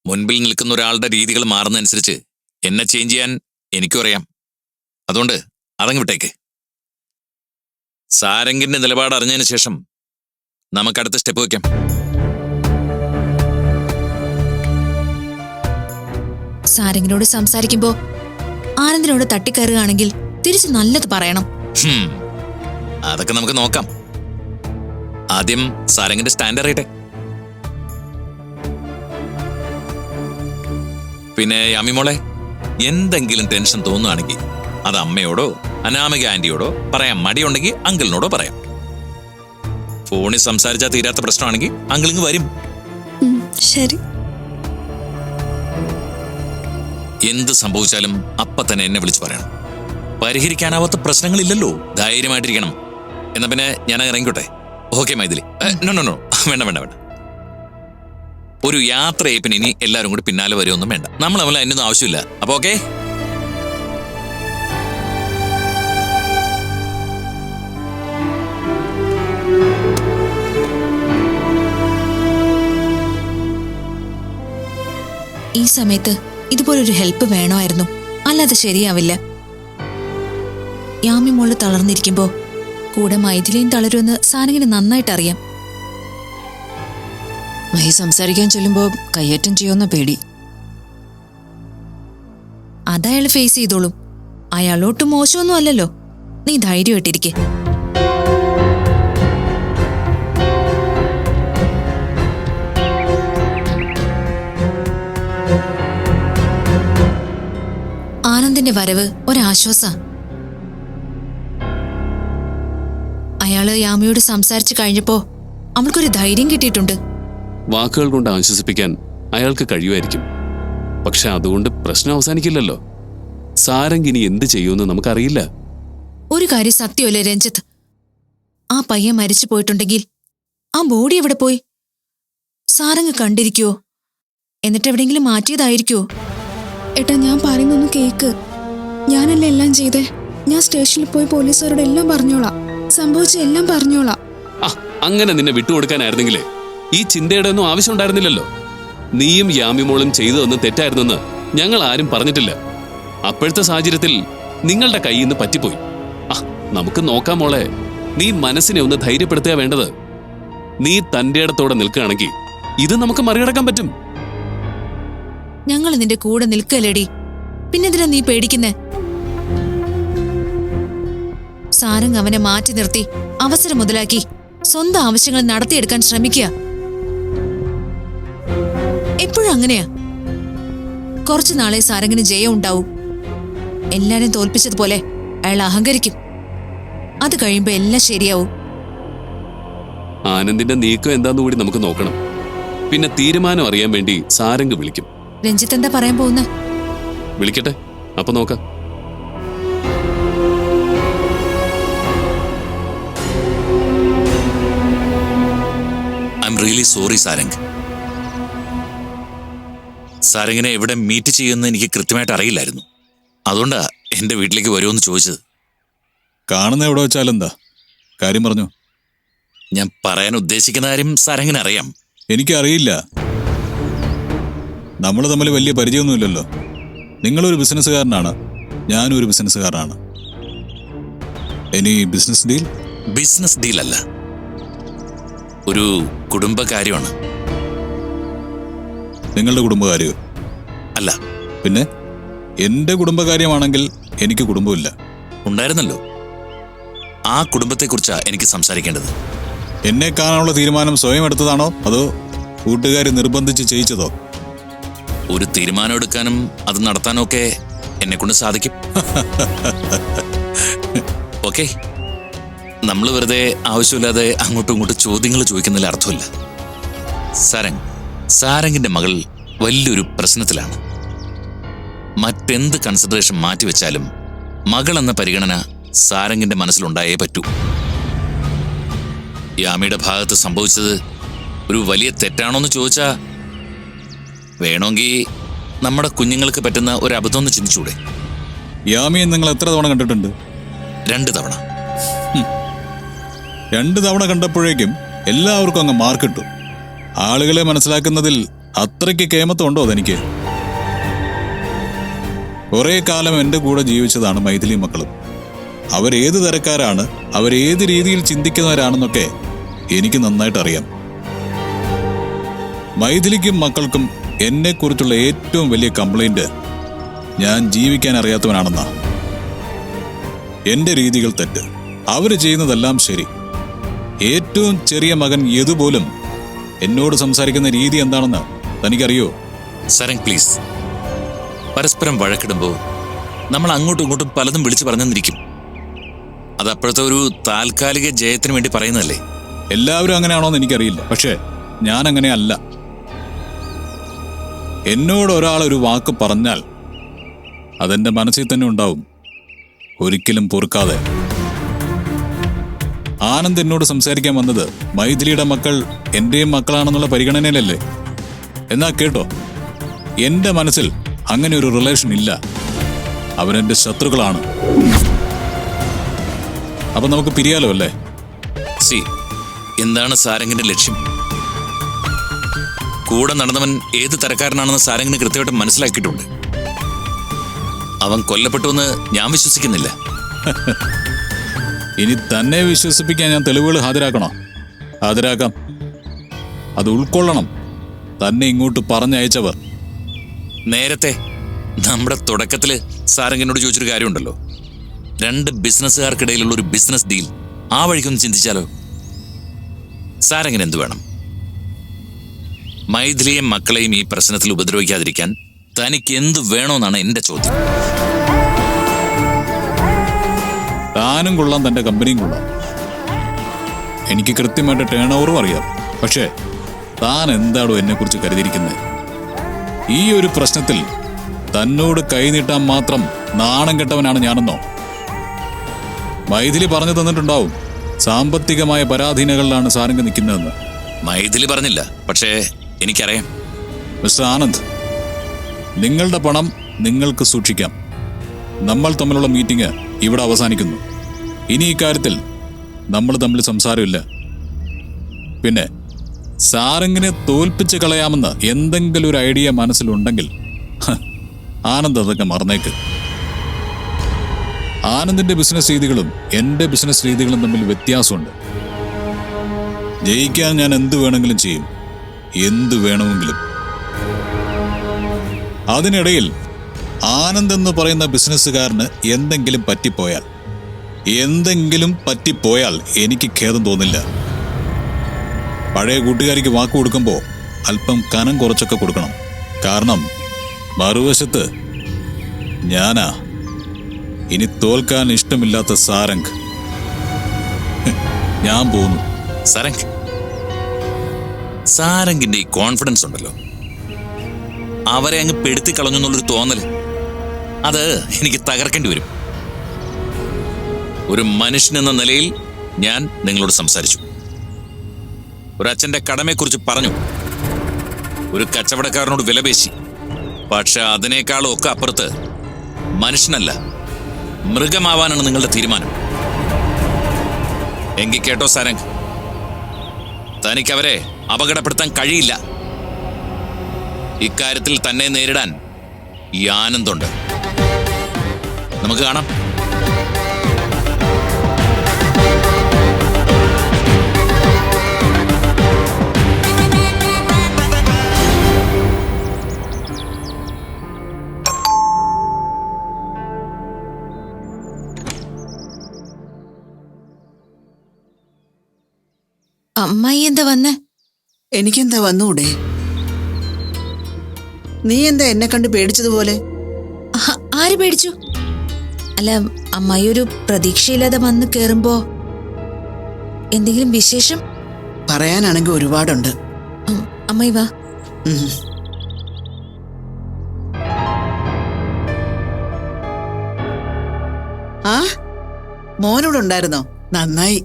മുൻപിൽ നിൽക്കുന്ന ഒരാളുടെ രീതികൾ മാറുന്നതനുസരിച്ച് എന്നെ ചേഞ്ച് ചെയ്യാൻ എനിക്കും അറിയാം. അതുകൊണ്ട് അതങ്ങ് വിട്ടേക്ക്. സാരംഗിന്റെ നിലപാട് അറിഞ്ഞതിന് ശേഷം നമുക്കടുത്ത സ്റ്റെപ്പ് വയ്ക്കാം. സാരംഗിനോട് സംസാരിക്കുമ്പോ ആനന്ദിനോട് തട്ടിക്കയറുകയാണെങ്കിൽ തിരിച്ച് നല്ലത് പറയണം. അതൊക്കെ നമുക്ക് നോക്കാം. ആദ്യം സാരംഗിന്റെ സ്റ്റാൻഡ് അറിയട്ടെ. പിന്നെ യാമി മോളെ, എന്തെങ്കിലും ടെൻഷൻ തോന്നുകയാണെങ്കിൽ അത് അമ്മയോടോ അനാമിക ആന്റിയോടോ പറയാം. മടിയുണ്ടെങ്കിൽ അങ്കിളിനോടോ പറയാം. ഫോണിൽ സംസാരിച്ചാൽ തീരാത്ത പ്രശ്നമാണെങ്കിൽ അങ്കിളിങ് വരും. ശരി. എന്ത് സംഭവിച്ചാലും അപ്പ തന്നെ എന്നെ വിളിച്ചു പറയണം. പരിഹരിക്കാനാവാത്ത പ്രശ്നങ്ങളില്ലല്ലോ. ധൈര്യമായിട്ടിരിക്കണം. എന്നാ പിന്നെ ഞാൻ ഇറങ്ങിക്കോട്ടെ. Okay Maithili? No no no, വേണ്ട വേണ്ട വേണ്ട. ഒരു യാത്രയെ പിന്നെ ഇനി എല്ലാവരും കൂടി പിന്നാലെ വരുമൊന്നും വേണ്ട. നമ്മൾ തമ്മിൽ അതിനൊന്നും ആവശ്യമില്ല. അപ്പൊ ഓക്കെ. ഈ സമയത്ത് ഇതുപോലൊരു ഹെൽപ്പ് വേണമായിരുന്നു. അല്ലാതെ ശരിയാവില്ല. യാമി മോള് തളർന്നിരിക്കുമ്പോ കൂടെ മൈഥിലിയും തളരുമെന്ന് സാരംഗിന് നന്നായിട്ട് അറിയാം. മഹി സംസാരിക്കാൻ ചെല്ലുമ്പോ കയ്യേറ്റം ചെയ്യുമെന്ന പേടി. അതയാൾ ഫേസ് ചെയ്തോളും. അയാളോട്ടും മോശമൊന്നും അല്ലല്ലോ. നീ ധൈര്യമായിട്ടിരിക്കെ. ആനന്ദിന്റെ വരവ് ഒരാശ്വാസ. അയാള് യാമിയോട് സംസാരിച്ചു കഴിഞ്ഞപ്പോ അവൾക്കൊരു ധൈര്യം കിട്ടിയിട്ടുണ്ട്. വാക്കുകൾ കൊണ്ട് ആശ്വസിപ്പിക്കാൻ അയാൾക്ക് കഴിയുമായിരിക്കും. പക്ഷെ അതുകൊണ്ട് പ്രശ്നം അവസാനിക്കില്ലല്ലോ. സാരംഗിനി എന്ത് ചെയ്യുമെന്ന് നമുക്കറിയില്ല. ഒരു കാര്യം സത്യമല്ലേ രഞ്ജിത്ത്, ആ പയ്യൻ മരിച്ചു പോയിട്ടുണ്ടെങ്കിൽ ആ ബോഡി എവിടെ പോയി? സാരംഗ് കണ്ടിരിക്കുവോ? എന്നിട്ട് എവിടെയെങ്കിലും മാറ്റിയതായിരിക്കുവോ? ഏട്ടാ, ഞാൻ പറയുന്നൊന്ന് കേക്ക്. ഞാനല്ലേ എല്ലാം ചെയ്തേ. ഞാൻ സ്റ്റേഷനിൽ പോയി പോലീസുകാരോട് എല്ലാം പറഞ്ഞോളാം. സംഭവിച്ച എല്ലാം പറഞ്ഞോളാം. അങ്ങനെ നിന്നെ വിട്ടുകൊടുക്കാനായിരുന്നെങ്കിലേ ഈ ചിന്തയുടെ ഒന്നും ആവശ്യം ഉണ്ടായിരുന്നില്ലല്ലോ. നീയും യാമിമോളും ചെയ്തതെന്ന് തെറ്റായിരുന്നെന്ന് ഞങ്ങൾ ആരും പറഞ്ഞിട്ടില്ല. അപ്പോഴത്തെ സാഹചര്യത്തിൽ നിങ്ങളുടെ കയ്യിൽ നിന്ന് പറ്റിപ്പോയി. നമുക്ക് നോക്കാം മോളെ. നീ മനസ്സിനെ ഒന്ന് ധൈര്യപ്പെടുത്തുക വേണ്ടത്. നീ തന്റെ ഇടത്തോടെ നിൽക്കുകയാണെങ്കിൽ ഇത് നമുക്ക് മറികടക്കാൻ പറ്റും. ഞങ്ങൾ നിന്റെ കൂടെ നിൽക്കല്ലേടി. പിന്നെന്തിനാ നീ പേടിക്കുന്നേ? സാരംഗ് അവനെ മാറ്റി നിർത്തി അവസരം മുതലാക്കി സ്വന്തം ആവശ്യങ്ങൾ നടത്തിയെടുക്കാൻ ശ്രമിക്കുക. എപ്പോഴും അങ്ങനെയാ. കുറച്ചു നാളെ സാരംഗിന് ജയം ഉണ്ടാവും. എല്ലാരും തോൽപ്പിച്ചതുപോലെ അയാൾ അഹങ്കരിക്കും. അത് കഴിയുമ്പോ എല്ലാം ശരിയാവും. ആനന്ദിന്റെ നീക്കം എന്താന്ന് കൂടി നമുക്ക് നോക്കണം. പിന്നെ തീരുമാനം അറിയാൻ വേണ്ടി സാരംഗ് വിളിക്കും. രഞ്ജിത്ത് എന്താ പറയാൻ പോകുന്ന? വിളിക്കട്ടെ, അപ്പൊ നോക്കാം. I am really sorry Sarang. സാരംഗിനെ എവിടെ മീറ്റ് ചെയ്യുമെന്ന് എനിക്ക് കൃത്യമായിട്ട് അറിയില്ലായിരുന്നു. അതുകൊണ്ടാ എന്റെ വീട്ടിലേക്ക് വരുമെന്ന് ചോദിച്ചത്. കാണുന്ന എവിടെ വെച്ചാലെന്താ? കാര്യം പറഞ്ഞു. ഞാൻ പറയാൻ ഉദ്ദേശിക്കുന്ന കാര്യം സാരംഗിന് അറിയാം. എനിക്കറിയില്ല. നമ്മൾ തമ്മിൽ വലിയ പരിചയമൊന്നുമില്ലല്ലോ. നിങ്ങളൊരു ബിസിനസ്സുകാരനാണ്, ഞാനും ഒരു ബിസിനസ്സുകാരനാണ്. ഇനി ബിസിനസ് ഡീൽ? ബിസിനസ് ഡീൽ അല്ല, ഒരു കുടുംബകാര്യമാണ്. നിങ്ങളുടെ കുടുംബകാര്യോ? അല്ല. പിന്നെ എന്റെ കുടുംബകാര്യമാണെങ്കിൽ എനിക്ക് കുടുംബമില്ല. ഉണ്ടായിരുന്നല്ലോ. ആ കുടുംബത്തെക്കുറിച്ചാ എനിക്ക് സംസാരിക്കേണ്ടത്. എന്നെ കാണാനുള്ള തീരുമാനം സ്വയം എടുത്തതാണോ അതോ കൂട്ടുകാർ നിർബന്ധിച്ച് ചെയ്യിച്ചതോ? ഒരു തീരുമാനം എടുക്കാനും അത് നടത്താനും ഒക്കെ എന്നെ കൊണ്ട് സാധിക്കും. ഓക്കെ, നമ്മൾ വെറുതെ ആവശ്യമില്ലാതെ അങ്ങോട്ടും ഇങ്ങോട്ടും ചോദ്യങ്ങൾ ചോദിക്കുന്നതിൽ അർത്ഥമില്ല. സാരംഗിന്റെ മകൾ വലിയൊരു പ്രശ്നത്തിലാണ്. മറ്റെന്ത് കൺസിഡറേഷൻ മാറ്റിവെച്ചാലും മകൾ എന്ന പരിഗണന സാരംഗിന്റെ മനസ്സിലുണ്ടായേ പറ്റൂ. യാമിയുടെ ഭാഗത്ത് സംഭവിച്ചത് ഒരു വലിയ തെറ്റാണോന്ന് ചോദിച്ചാ വേണമെങ്കിൽ നമ്മുടെ കുഞ്ഞുങ്ങൾക്ക് പറ്റുന്ന ഒരു അബദ്ധം ഒന്ന് ചിന്തിച്ചൂടെ? യാമിയെ നിങ്ങൾ എത്ര തവണ കണ്ടിട്ടുണ്ട്? 2 തവണ. 2 തവണ കണ്ടപ്പോഴേക്കും എല്ലാവർക്കും അങ്ങ് മാർക്കിട്ടു. ആളുകളെ മനസ്സിലാക്കുന്നതിൽ അത്രയ്ക്ക് കേമത്വമുണ്ടോ അതെനിക്ക്? കുറെ കാലം എൻ്റെ കൂടെ ജീവിച്ചതാണ് മൈഥിലി മക്കളും. അവരേത് തരക്കാരാണ്, അവരേത് രീതിയിൽ ചിന്തിക്കുന്നവരാണെന്നൊക്കെ എനിക്ക് നന്നായിട്ട് അറിയാം. മൈഥിലിക്കും മക്കൾക്കും എന്നെക്കുറിച്ചുള്ള ഏറ്റവും വലിയ കംപ്ലൈന്റ് ഞാൻ ജീവിക്കാൻ അറിയാത്തവനാണെന്നാ. എന്റെ രീതികൾ തെറ്റ്, അവര് ചെയ്യുന്നതെല്ലാം ശരി. ഏറ്റവും ചെറിയ മകൻ യദുപോലും എന്നോട് സംസാരിക്കുന്ന രീതി എന്താണെന്ന് തനിക്കറിയോ? സാരംഗ് പ്ലീസ്, പരസ്പരം വഴക്കിടുമ്പോൾ നമ്മൾ അങ്ങോട്ടും ഇങ്ങോട്ടും പലതും വിളിച്ചു പറഞ്ഞെന്നിരിക്കും. അത് അപ്പോഴത്തെ ഒരു താൽക്കാലിക ജയത്തിന് വേണ്ടി പറയുന്നതല്ലേ. എല്ലാവരും അങ്ങനെയാണോന്ന് എനിക്കറിയില്ല, പക്ഷേ ഞാൻ അങ്ങനെയല്ല. എന്നോട് ഒരാൾ ഒരു വാക്ക് പറഞ്ഞാൽ അതെന്റെ മനസ്സിൽ തന്നെ ഉണ്ടാവും, ഒരിക്കലും പൊറുക്കാതെ. ആനന്ദ് എന്നോട് സംസാരിക്കാൻ വന്നത് മൈഥിലിയുടെ മക്കൾ എന്റെയും മക്കളാണെന്നുള്ള പരിഗണനയിലല്ലേ? എന്നാ കേട്ടോ, എന്റെ മനസ്സിൽ അങ്ങനെ ഒരു റിലേഷൻ ഇല്ല. അവരെന്റെ ശത്രുക്കളാണ്. അപ്പൊ നമുക്ക് പിരിയാലോ അല്ലേ? സി, എന്താണ് സാരംഗിന്റെ ലക്ഷ്യം? കൂടെ നടന്നവൻ ഏത് തരക്കാരനാണെന്ന് സാരംഗിന് കൃത്യമായിട്ട് മനസ്സിലാക്കിയിട്ടുണ്ട്. അവൻ കൊല്ലപ്പെട്ടുവെന്ന് ഞാൻ വിശ്വസിക്കുന്നില്ല. ഇനി തന്നെ വിശ്വസിപ്പിക്കാൻ ഞാൻ തെളിവുകൾ ഹാജരാക്കണോ? ഹാജരാക്കാം. അത് ഉൾക്കൊള്ളണം തന്നെ ഇങ്ങോട്ട് പറഞ്ഞയച്ചവർ. നേരത്തെ നമ്മുടെ തുടക്കത്തില് സാരംഗിനോട് ചോദിച്ചൊരു കാര്യമുണ്ടല്ലോ, 2 ബിസിനസ്സുകാർക്കിടയിലുള്ള ഒരു ബിസിനസ് ഡീൽ. ആ വഴിക്കൊന്ന് ചിന്തിച്ചാലോ? സാരംഗിന് എന്തു വേണം? മൈഥിലിയെയും മക്കളെയും ഈ പ്രശ്നത്തിൽ ഉപദ്രവിക്കാതിരിക്കാൻ തനിക്ക് എന്തു വേണമെന്നാണ് എന്റെ ചോദ്യം. താനും കൊള്ളാം, തന്റെ കമ്പനിയും കൊള്ളാം. എനിക്ക് കൃത്യമായിട്ട് ടേൺ ഓവറും അറിയാം. പക്ഷേ താൻ എന്താണോ എന്നെക്കുറിച്ച് കരുതിയിരിക്കുന്നത്? ഈ ഒരു പ്രശ്നത്തിൽ തന്നോട് കൈനീട്ടാൻ മാത്രം നാണം കെട്ടവനാണ് ഞാനെന്നോ? മൈഥിലി പറഞ്ഞു തന്നിട്ടുണ്ടാവും സാമ്പത്തികമായ പരാധീനകളിലാണ് സാരംഗ് നിൽക്കുന്നതെന്ന്. മൈഥിലി പറഞ്ഞില്ല, പക്ഷേ എനിക്കറിയാം. മിസ്റ്റർ ആനന്ദ്, നിങ്ങളുടെ പണം നിങ്ങൾക്ക് സൂക്ഷിക്കാം. നമ്മൾ തമ്മിലുള്ള മീറ്റിംഗ് ഇവിടെ അവസാനിക്കുന്നു. ഇനി ഇക്കാര്യത്തിൽ നമ്മൾ തമ്മിൽ സംസാരമില്ല. പിന്നെ സാരംഗിനെ തോൽപ്പിച്ച് കളയാമെന്ന് എന്തെങ്കിലും ഒരു ഐഡിയ മനസ്സിലുണ്ടെങ്കിൽ ആനന്ദ് അതൊക്കെ മറന്നേക്ക്. ആനന്ദിന്റെ ബിസിനസ് രീതികളും എന്റെ ബിസിനസ് രീതികളും തമ്മിൽ വ്യത്യാസമുണ്ട്. ജയിക്കാൻ ഞാൻ എന്ത് വേണമെങ്കിലും ചെയ്യും, എന്ത് വേണമെങ്കിലും. അതിനിടയിൽ ആനന്ദ് എന്ന് പറയുന്ന ബിസിനസ്സുകാരന് എന്തെങ്കിലും പറ്റിപ്പോയാൽ എനിക്ക് ഖേദം തോന്നില്ല. പഴയ കൂട്ടുകാരിക്ക് വാക്ക് കൊടുക്കുമ്പോൾ അല്പം കനം കുറച്ചൊക്കെ കൊടുക്കണം. കാരണം മറുവശത്ത് ഞാനാ. ഇനി തോൽക്കാൻ ഇഷ്ടമില്ലാത്ത സാരംഗ്. ഞാൻ പോകുന്നു. സാരംഗിന്റെ ഈ കോൺഫിഡൻസ് ഉണ്ടല്ലോ, അവരെ അങ്ങ് പെടുത്തി കളഞ്ഞു എന്നുള്ളൊരു തോന്നല്, അത് എനിക്ക് തകർക്കേണ്ടി വരും. ഒരു മനുഷ്യനെന്ന നിലയിൽ ഞാൻ നിങ്ങളോട് സംസാരിച്ചു. ഒരു അച്ഛന്റെ കടമയെക്കുറിച്ച് പറഞ്ഞു. ഒരു കച്ചവടക്കാരനോട് വിലപേശി. പക്ഷെ അതിനേക്കാളും ഒക്കെ അപ്പുറത്ത് മനുഷ്യനല്ല, മൃഗമാവാനാണ് നിങ്ങളുടെ തീരുമാനം. എങ്കിൽ കേട്ടോ സാരംഗ്, തനിക്കവരെ അപകടപ്പെടുത്താൻ കഴിയില്ല. ഇക്കാര്യത്തിൽ തന്നെ നേരിടാൻ ഈ ആനന്ദുണ്ട്. നമുക്ക് കാണാം. അമ്മായി എന്താ വന്നേ? എനിക്കെന്താ വന്നൂടെ? നീ എന്താ എന്നെ കണ്ട് പേടിച്ചതുപോലെ? ആര് പേടിച്ചു? അല്ല, അമ്മായി ഒരു പ്രതീക്ഷയില്ലാതെ വന്ന് കേറുമ്പോ എന്തെങ്കിലും വിശേഷം പറയാനാണെങ്കിൽ ഒരുപാടുണ്ട്. അമ്മായി വാ. ആ, മോനോടുണ്ടായിരുന്നോ? നന്നായി.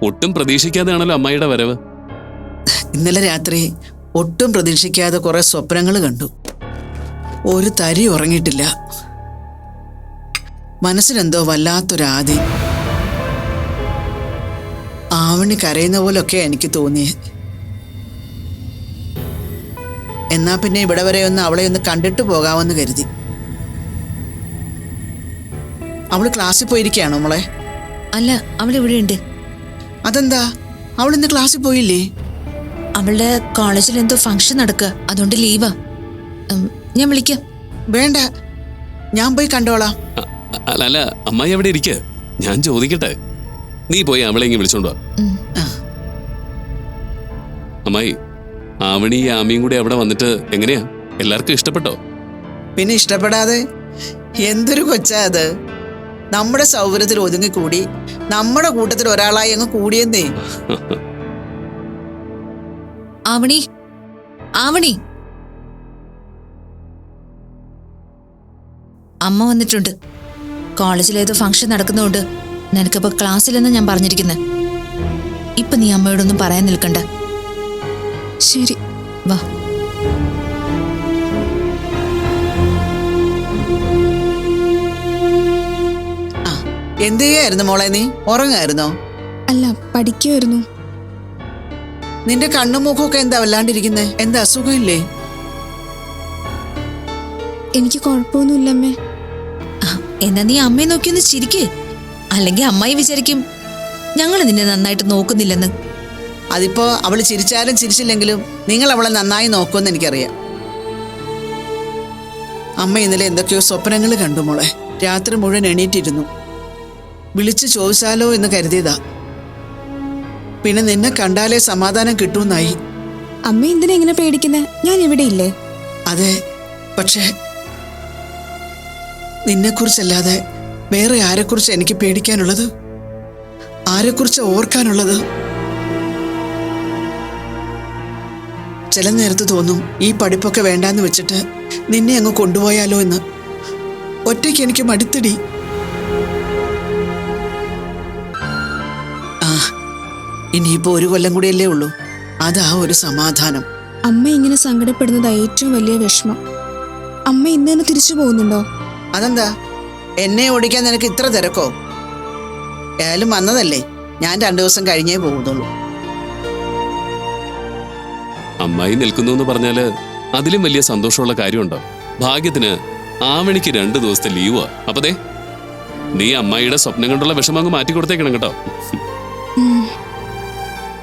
ഒട്ടും പ്രതീക്ഷിക്കാതെയാണല്ലോ അമ്മായിയുടെ വരവ്. ഇന്നലെ രാത്രി ഒട്ടും പ്രതീക്ഷിക്കാതെ കുറെ സ്വപ്നങ്ങൾ കണ്ടു. ഒരു തരി ഉറങ്ങിയിട്ടില്ല. മനസ്സിലെന്തോ വല്ലാത്തൊരാദി. ആവണി കരയുന്ന പോലൊക്കെ എനിക്ക് തോന്നിയേ. എന്നാ പിന്നെ ഇവിടെ വരെ ഒന്ന് അവളെ ഒന്ന് കണ്ടിട്ട് പോകാമെന്ന് കരുതി. അവള് ക്ലാസ്സിൽ പോയിരിക്കുകയാണോ മോളെ? അല്ല, അവൾ ഇവിടെ ഉണ്ട്. അതെന്താ അവൾ ഇന്ന് ക്ലാസ്സിൽ പോയില്ലേ? അവളുടെ കോളേജിൽ എന്തോ ഫംഗ്ഷൻ നടക്കുക, അതുകൊണ്ട് ലീവാ. ഞാൻ വിളിക്കാം. വേണ്ട, ഞാൻ പോയി കണ്ടോളാം. അല്ല അമ്മായി എവിടെ ഇരിക്ക, ഞാൻ ചോദിക്കട്ടെ. നീ പോയി അവളെ ഇങ്ങനെ വിളിച്ചോണ്ടോ. അമ്മായി, ആവണി ആമിയും കൂടി അവിടെ വന്നിട്ട് എങ്ങനെയാ, എല്ലാവർക്കും ഇഷ്ടപ്പെട്ടോ? പിന്നെ ഇഷ്ടപ്പെടാതെ? എന്തൊരു കൊച്ചാ അത്. നമ്മുടെ സൗകര്യത്തിൽ ഒതുങ്ങിക്കൂടി നമ്മുടെ കൂട്ടത്തിൽ ഒരാളായി അങ്ങ് കൂടിയെന്നേ. ആവണി, ആവണി, അമ്മ വന്നിട്ടുണ്ട്. കോളേജിൽ ഏതോ ഫംഗ്ഷൻ നടക്കുന്നതുകൊണ്ട് നിനക്കിപ്പോ ക്ലാസ്സിലെന്ന് ഞാൻ പറഞ്ഞിരിക്കുന്നത്. ഇപ്പൊ നീ അമ്മയോടൊന്നും പറയാൻ നിൽക്കണ്ട. ശരി, വാ. എന്ത് ചെയ്യായിരുന്നു മോളെ? നീ ഉറങ്ങായിരുന്നോ? അല്ല, പഠിക്കുമായിരുന്നു. നിന്റെ കണ്ണും മൂക്കൊക്കെ എന്താ വല്ലാണ്ടിരിക്കുന്നേ? എന്താ അസുഖമില്ലേ? എനിക്ക് കുഴപ്പമൊന്നുമില്ലമ്മേ. എന്നാ നീ അമ്മയെ നോക്കിയൊന്ന് ചിരിക്ക്, അല്ലെങ്കിൽ അമ്മായി വിചാരിക്കും ഞങ്ങൾ നിന്നെ നന്നായിട്ട് നോക്കുന്നില്ലെന്ന്. അതിപ്പോ അവള് ചിരിച്ചാലും ചിരിച്ചില്ലെങ്കിലും നിങ്ങൾ അവളെ നന്നായി നോക്കുമെന്ന് എനിക്കറിയാം. അമ്മ ഇന്നലെ എന്തൊക്കെയോ സ്വപ്നങ്ങൾ കണ്ടു മോളെ. രാത്രി മുഴുവൻ എണീറ്റിരുന്നു. വിളിച്ചു ചോദിച്ചാലോ എന്ന് കരുതിയതാ. പിന്നെ നിന്നെ കണ്ടാലേ സമാധാനം കിട്ടൂന്നായി. അമ്മ എന്തിനാ ഇങ്ങനെ പേടിക്കുന്നേ? ഞാൻ ഇവിടെ ഇല്ലേ? അതെ, പക്ഷേ നിന്നെക്കുറിച്ചല്ലാതെ വേറെ ആരെക്കുറിച്ച് എനിക്ക് പേടിക്കാനുള്ളത്? ആരെക്കുറിച്ച് ഓർക്കാനുള്ളത്? ചില നേരത്ത് തോന്നും ഈ പഠിപ്പൊക്കെ വേണ്ടാന്ന് വെച്ചിട്ട് നിന്നെ അങ്ങ് കൊണ്ടുപോയാലോ എന്ന്. ഒറ്റയ്ക്ക് എനിക്ക് മടുത്തിടി. ആ, ഇനിയിപ്പോ 1 കൊല്ലം കൂടിയല്ലേ ഉള്ളൂ. അതാ ഒരു സമാധാനം. അമ്മ ഇങ്ങനെ സങ്കടപ്പെടുന്നതാ ഏറ്റവും വലിയ വിഷമം. അമ്മ ഇന്ന് തന്നെ തിരിച്ചു പോകുന്നുണ്ടോ? അതെന്താ, എന്നെ ഓടിക്കാൻ നിനക്ക് ഇത്ര തിരക്കോ? ഏതായാലും വന്നതല്ലേ, ഞാൻ 2 ദിവസം കഴിഞ്ഞേ പോകുന്നുള്ളൂ. അമ്മായി നിൽക്കുന്നു എന്ന് പറഞ്ഞാല് അതിലും വലിയ സന്തോഷമുള്ള കാര്യമുണ്ടോ? ഭാഗ്യത്തിന് ആവണിക്ക് 2 ദിവസത്തെ ലീവാ. അപ്പതേ നീ അമ്മായിയുടെ സ്വപ്നം കണ്ടുള്ള വിഷമം അങ്ങ് മാറ്റി കൊടുത്തേക്കണം കേട്ടോ.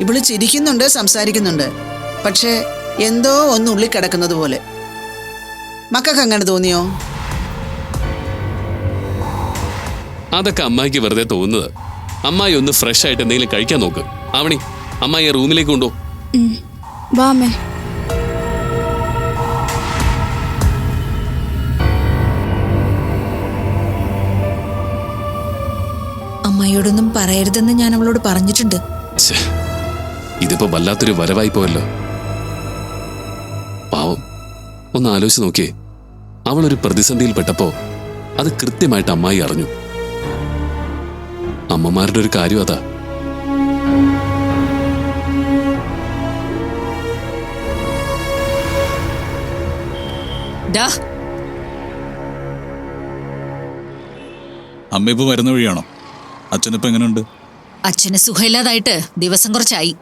ഇവള് ചിരിക്കുന്നുണ്ട്, സംസാരിക്കുന്നുണ്ട്, പക്ഷേ എന്തോ ഒന്നുള്ളിൽ കിടക്കുന്നത് പോലെ. മക്കൾക്ക് അങ്ങനെ തോന്നിയോ? അതൊക്കെ അമ്മായിക്ക് വെറുതെ തോന്നുന്നത്. അമ്മായി ഒന്ന് ഫ്രഷ് ആയിട്ട് എന്തെങ്കിലും കഴിക്കാൻ നോക്ക്. ആവണി, അമ്മായി റൂമിലേക്ക് കൊണ്ടോ. വാ അമ്മേ. അമ്മയോടൊന്നും പറയരുതെന്ന് ഞാൻ അവളോട് പറഞ്ഞിട്ടുണ്ട്. ഇതിപ്പോ വല്ലാത്തൊരു വരവായി പോയല്ലോ. പാവം, ഒന്ന് ആലോചിച്ച് നോക്കിയേ. അവളൊരു പ്രതിസന്ധിയിൽപ്പെട്ടപ്പോ അത് കൃത്യമായിട്ട് അമ്മായി അറിഞ്ഞു. അമ്മമാരുടെ ഒരു കാര്യം അതാ. അമ്മ ഇപ്പൊ വരുന്ന വഴിയാണോ? അച്ഛനിപ്പോ എങ്ങനെയുണ്ട്? അച്ഛന് സുഖമില്ലാതായിട്ട് ദിവസം കുറച്ചായി.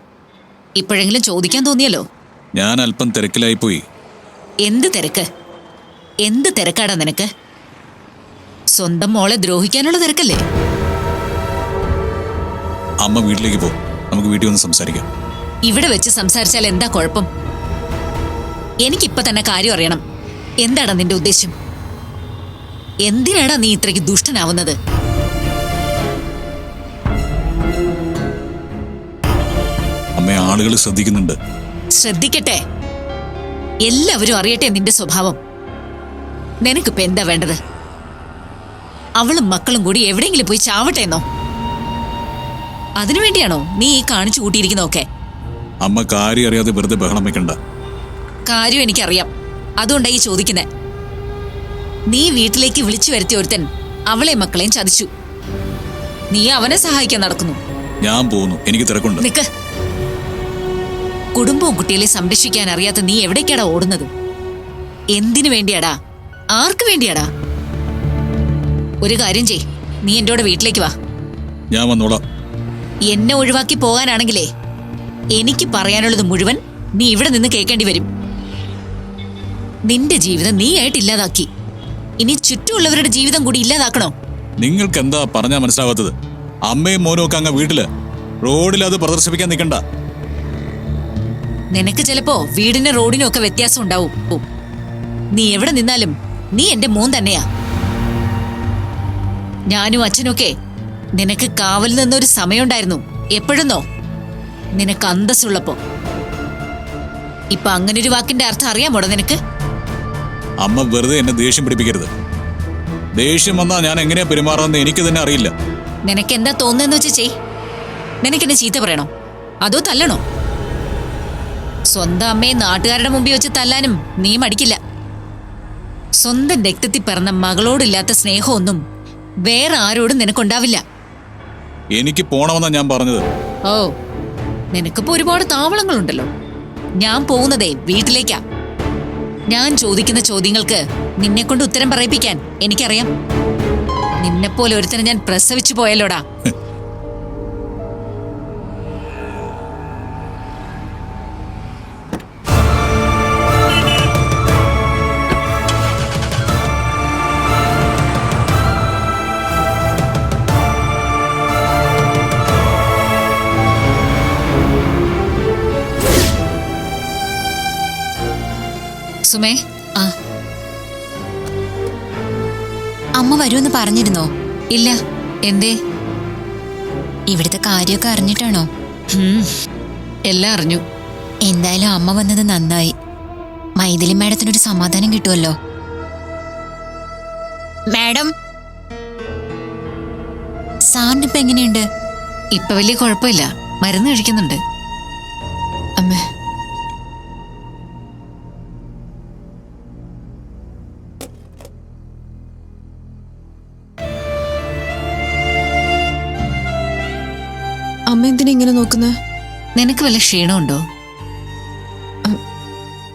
ഇപ്പോഴെങ്കിലും ചോദിക്കാൻ തോന്നിയല്ലോ. ഞാൻ അല്പം തിരക്കിലായിപ്പോയി. എന്ത് തിരക്ക്? എന്ത് തിരക്കാടാ നിനക്ക്? സ്വന്തം മോളെ ദ്രോഹിക്കാനുള്ള തിരക്കല്ലേ? അമ്മ വീട്ടിലേക്ക് പോ, നമുക്ക് വീട്ടിൽ വന്ന് സംസാരിക്കാം. ഇവിടെ വെച്ച് സംസാരിച്ചാൽ എന്താ കുഴപ്പം? എനിക്കിപ്പോ തന്നെ കാര്യം അറിയണം. എന്താടാ നിന്റെ ഉദ്ദേശം? എന്തിനാടാ നീ ഇത്രയ്ക്ക് ദുഷ്ടനാവുന്നത്? അമ്മ, ആളുകൾ ശ്രദ്ധിക്കുന്നുണ്ട്. ശ്രദ്ധിക്കട്ടെ, എല്ലാവരും അറിയട്ടെ നിന്റെ സ്വഭാവം. നിനക്കിപ്പോ എന്താ വേണ്ടത്? അവളും മക്കളും കൂടി എവിടെയെങ്കിലും പോയി ചാവട്ടെ എന്നോ? അതിനുവേണ്ടിയാണോ നീ ഈ കാണിച്ചു കൂട്ടിയിരിക്കുന്നതൊക്കെ? അമ്മ കാര്യം അറിയാതെ വെറുതെ ബഹളം വെക്കണ്ട. കാര്യം എനിക്കറിയാം, അതുകൊണ്ടാ ഈ ചോദിക്കുന്നേ. നീ വീട്ടിലേക്ക് വിളിച്ചു വരുത്തിയ ഒരുത്തൻ അവളെ മക്കളെയും ചതിച്ചു. നീ അവനെ സഹായിക്കാൻ നടക്കുന്നു. ഞാൻ പോകുന്നു, എനിക്ക് തിരക്കുണ്ട്. നിക്ക്. കുടുംബവും കുട്ടികളെ സംരക്ഷിക്കാൻ അറിയാത്ത നീ എവിടേക്കാടാ ഓടുന്നത്? എന്തിനു വേണ്ടിയാടാ? ആർക്ക് വേണ്ടിയാടാ? ഒരു കാര്യം ചെയ്, നീ എൻ്റെ കൂടെ വീട്ടിലേക്ക് വാ. ഞാൻ വന്നോളാം. എന്നെ ഒഴിവാക്കി പോകാനാണെങ്കിലേ എനിക്ക് പറയാനുള്ളത് മുഴുവൻ നീ ഇവിടെ നിന്ന് കേൾക്കേണ്ടി വരും. നിന്റെ ജീവിതം നീയായിട്ട് ഇല്ലാതാക്കി. ഇനി ചുറ്റുമുള്ളവരുടെ ജീവിതം കൂടി ഇല്ലാതാക്കണോ? നിങ്ങൾക്ക് എന്താ പറഞ്ഞാ മനസ്സിലാവാത്തത്? അമ്മയും മോനും ഒക്കെ അങ്ങ് വീട്ടില്, റോഡിൽ അത് പ്രദർശിപ്പിക്കാൻ നിൽക്കണ്ട. നിനക്ക് ചിലപ്പോ വീടിനും റോഡിനും ഒക്കെ വ്യത്യാസം ഉണ്ടാവും. നീ എവിടെ നിന്നാലും നീ എന്റെ മോൻ തന്നെയാ. ഞാനും അച്ഛനൊക്കെ നിനക്ക് കാവൽ നിന്നൊരു സമയമുണ്ടായിരുന്നു. എപ്പോഴെന്നോ? നിനക്ക് അന്തസ്സുള്ളപ്പോ. ഇപ്പൊ അങ്ങനൊരു വാക്കിന്റെ അർത്ഥം അറിയാമോടോ നിനക്ക്? അമ്മ വെറുതെ എന്നെ ദേഷ്യം പിടിപ്പിക്കരുത്. ദേഷ്യം വന്നാ ഞാൻ എങ്ങനെയാ പെരുമാറുമെന്ന് എനിക്ക് തന്നെ അറിയില്ല. നിനക്ക് എന്താ തോന്നുന്നെന്ന് വെച്ച് ചെയ്. നിനക്കെന്നെ ചീത്ത പറയണോ അതോ തല്ലണോ? സ്വന്തം അമ്മയെ നാട്ടുകാരുടെ മുമ്പിൽ വെച്ച് തല്ലാനും നീ മടിക്കില്ല. സ്വന്തം രക്തത്തിൽ പിറന്ന മകളോടില്ലാത്ത സ്നേഹമൊന്നും വേറെ ആരോടും നിനക്കുണ്ടാവില്ല. എനിക്ക് പോണമെന്നാ ഞാൻ പറഞ്ഞത്. ഓ, നിനക്കിപ്പോ ഒരുപാട് താവളങ്ങളുണ്ടല്ലോ. ഞാൻ പോകുന്നതേ വീട്ടിലേക്കാ. ഞാൻ ചോദിക്കുന്ന ചോദ്യങ്ങൾക്ക് നിന്നെ കൊണ്ട് ഉത്തരം പറയിപ്പിക്കാൻ എനിക്കറിയാം. നിന്നെപ്പോലെ ഒരുത്തനെ ഞാൻ പ്രസവിച്ചു പോയല്ലോടാ. സുമേ, ആ അമ്മ വരുമെന്ന് പറഞ്ഞിരുന്നോ? ഇല്ല. എന്തേ? ഇവിടുത്തെ കാര്യമൊക്കെ അറിഞ്ഞിട്ടാണോ? എല്ലാം അറിഞ്ഞു. എന്തായാലും അമ്മ വന്നത് നന്നായി. മൈഥിലി മാഡത്തിനൊരു സമാധാനം കിട്ടുമല്ലോ. മാഡം, സാറിനിപ്പോ എങ്ങനെയുണ്ട്? ഇപ്പൊ വലിയ കുഴപ്പമില്ല. മരുന്ന് കഴിക്കുന്നുണ്ട്. അമ്മേ, അമ്മ എന്തിനാ ഇങ്ങനെ നോക്കുന്നത്? നിനക്ക് വല്ല ക്ഷീണമുണ്ടോ?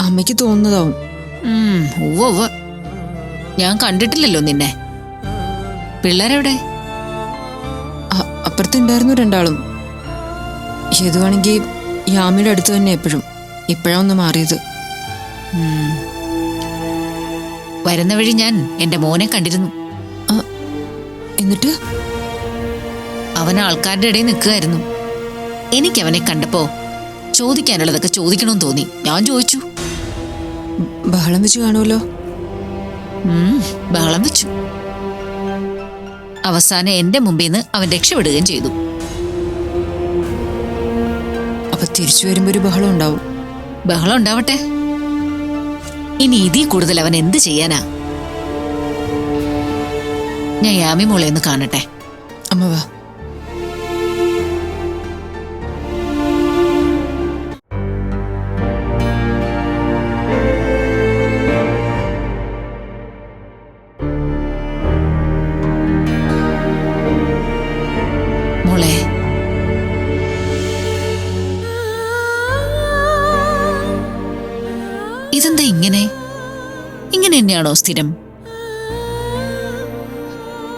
അമ്മയ്ക്ക് തോന്നുന്നതാവും. ഉവ്വ. ഞാൻ കണ്ടിട്ടില്ലല്ലോ നിന്നെ. പിള്ളേരെവിടെ? അപ്പുറത്തുണ്ടായിരുന്നു രണ്ടാളും. ഏതുവാണെങ്കിൽ യാമിയുടെ അടുത്ത് തന്നെ എപ്പോഴും. ഇപ്പോഴാ ഒന്ന് മാറിയത്. വരുന്ന വഴി ഞാൻ എന്റെ മോനെ കണ്ടിരുന്നു. എന്നിട്ട് അവൻ ആൾക്കാരുടെ ഇടയിൽ നിൽക്കുകയായിരുന്നു. എനിക്ക് അവനെ കണ്ടപ്പോ ചോദിക്കാനുള്ളതൊക്കെ ചോദിക്കണമെന്ന് തോന്നി. ഞാൻ ചോദിച്ചു. ബഹളം വെച്ച് കാണുമല്ലോ. ബഹളം വെച്ചു. അവസാനം എന്റെ മുമ്പിൽ നിന്ന് അവൻ രക്ഷപ്പെടുകയും ചെയ്തു. അപ്പൊ തിരിച്ചു വരുമ്പോ ഒരു ബഹളം ഉണ്ടാവും. ബഹളം ഉണ്ടാവട്ടെ. ഇനി ഇതിൽ കൂടുതൽ അവൻ എന്ത് ചെയ്യാനാ? ഞാൻ യാമി മോളെ ഒന്ന് കാണട്ടെ. അമ്മ വാ. മോളെ, ഇതെന്താ ഇങ്ങനെ തന്നെയാണോ സ്ഥിരം?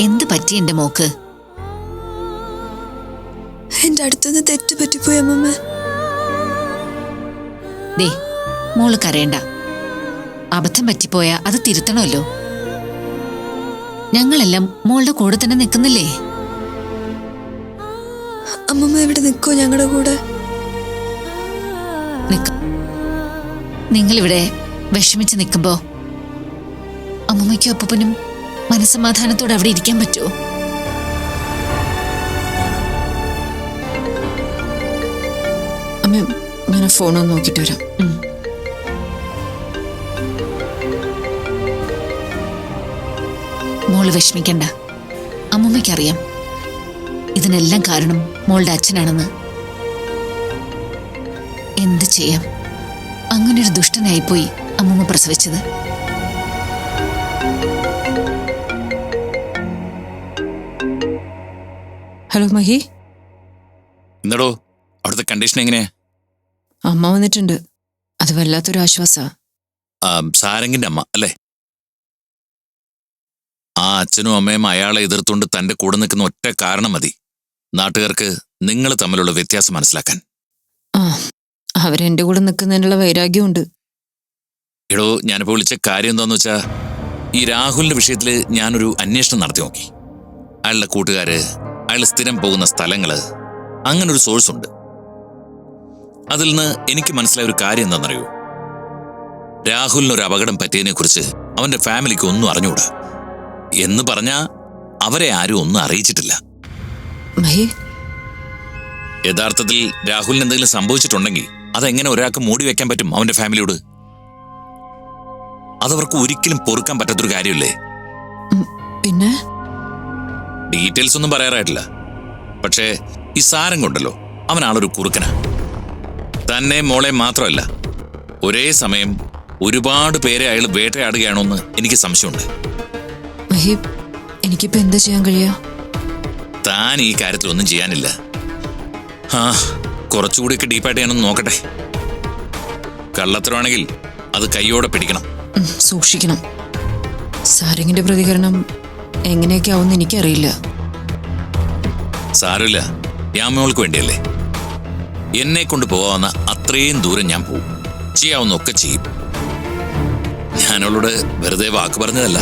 എന്ത് പറ്റി എന്റെ മോക്ക്? എന്റെ അടുത്തുനിന്ന് തെറ്റ് പറ്റിപ്പോയി അമ്മമ്മ. ദേ, മോള് കരയണ്ട. അബദ്ധം പറ്റിപ്പോയാ അത് തിരുത്തണമല്ലോ. ഞങ്ങളെല്ലാം മോളുടെ കൂടെ തന്നെ നിൽക്കുന്നില്ലേ? അമ്മമ്മ ഇവിടെ നിൽക്കോ ഞങ്ങളുടെ കൂടെ? നിങ്ങളിവിടെ വിഷമിച്ച് നിൽക്കുമ്പോ അമ്മമ്മയ്ക്കും അപ്പൂപ്പനും മനസ്സമാധാനത്തോടെ അവിടെ ഇരിക്കാൻ പറ്റുമോ? അമ്മ, ഞാൻ ഫോണൊന്ന് നോക്കിട്ട് വരാം. മോള് വിഷമിക്കണ്ട. അമ്മമ്മയ്ക്കറിയാം ഇതിനെല്ലാം കാരണം മോളുടെ അച്ഛനാണെന്ന്. എന്ത് ചെയ്യാം, അങ്ങനൊരു ദുഷ്ടനായിപ്പോയി അമ്മമ്മ പ്രസവിച്ചത്. ഹലോ മഹി. എന്താടോ അവിടുത്തെ കണ്ടീഷൻ എങ്ങനെയാ? അമ്മ വന്നിട്ടുണ്ട്. അത് വല്ലാത്തൊരു ആശ്വാസ. സാരംഗിന്റെ അമ്മ അല്ലേ? ആ അച്ഛനും അമ്മയും അയാളെ എതിർത്തുകൊണ്ട് തന്റെ കൂടെ നിൽക്കുന്ന ഒറ്റ കാരണം മതി നാട്ടുകാർക്ക് നിങ്ങൾ തമ്മിലുള്ള വ്യത്യാസം മനസ്സിലാക്കാൻ. അവരെന്റെ കൂടെ നിൽക്കുന്നതിനുള്ള വൈരാഗ്യമുണ്ട്. എടോ, ഞാനിപ്പോൾ വിളിച്ച കാര്യം എന്താന്ന് വെച്ചാ, ഈ രാഹുലിന്റെ വിഷയത്തിൽ ഞാനൊരു അന്വേഷണം നടത്തി നോക്കി. അയാളുടെ കൂട്ടുകാര്, അയാൾ സ്ഥിരം പോകുന്ന സ്ഥലങ്ങള്, അങ്ങനൊരു സോഴ്സ് ഉണ്ട്. അതിൽ നിന്ന് എനിക്ക് മനസ്സിലായ ഒരു കാര്യം എന്താണെന്നറിയോ? രാഹുലിനൊരു അപകടം പറ്റിയതിനെ കുറിച്ച് അവന്റെ ഫാമിലിക്ക് ഒന്നും അറിഞ്ഞുകൂടാ. എന്ന് പറഞ്ഞാ അവരെ ആരും ഒന്നും അറിയിച്ചിട്ടില്ല. മഹി, യഥാർത്ഥത്തിൽ രാഹുലിന് എന്തെങ്കിലും സംഭവിച്ചിട്ടുണ്ടെങ്കിൽ അതെങ്ങനെ ഒരാൾക്ക് മൂടി വെക്കാൻ പറ്റും അവന്റെ ഫാമിലിയോട്? അതവർക്ക് ഒരിക്കലും പൊറുക്കാൻ പറ്റാത്തൊരു കാര്യമല്ലേ? പിന്നെ ഡീറ്റെയിൽസ് ഒന്നും പറയാറായിട്ടില്ല. പക്ഷേ ഈ സാരം കൊണ്ടല്ലോ, അവനാളൊരു കുറുക്കനാ. തന്നെ മോളെ മാത്രമല്ല, ഒരേ സമയം ഒരുപാട് പേരെ അയാൾ വേട്ടയാടുകയാണോന്ന് എനിക്ക് സംശയമുണ്ട്. മഹി, എനിക്കിപ്പോ എന്താ ചെയ്യാൻ കഴിയാ? താൻ ഈ കാര്യത്തിൽ ഒന്നും ചെയ്യാനില്ല. കുറച്ചുകൂടിയൊക്കെ ഡീപ്പായിട്ട് ഞാനൊന്ന് നോക്കട്ടെ. കള്ളത്തരമാണെങ്കിൽ അത് കൈയോടെ പിടിക്കണം. സൂക്ഷിക്കണം. സാരംഗിന്റെ പ്രതികരണം എങ്ങനെയൊക്കെ ആവുമെന്ന് എനിക്കറിയില്ല. സാരമില്ല, യാമോൾക്ക് വേണ്ടിയല്ലേ. എന്നെ കൊണ്ട് പോകാവുന്ന അത്രയും ദൂരം ഞാൻ പോവും. ചെയ്യാവുന്നൊക്കെ ചെയ്യും. ഞാനവളോട് വെറുതെ വാക്ക് പറഞ്ഞതല്ല.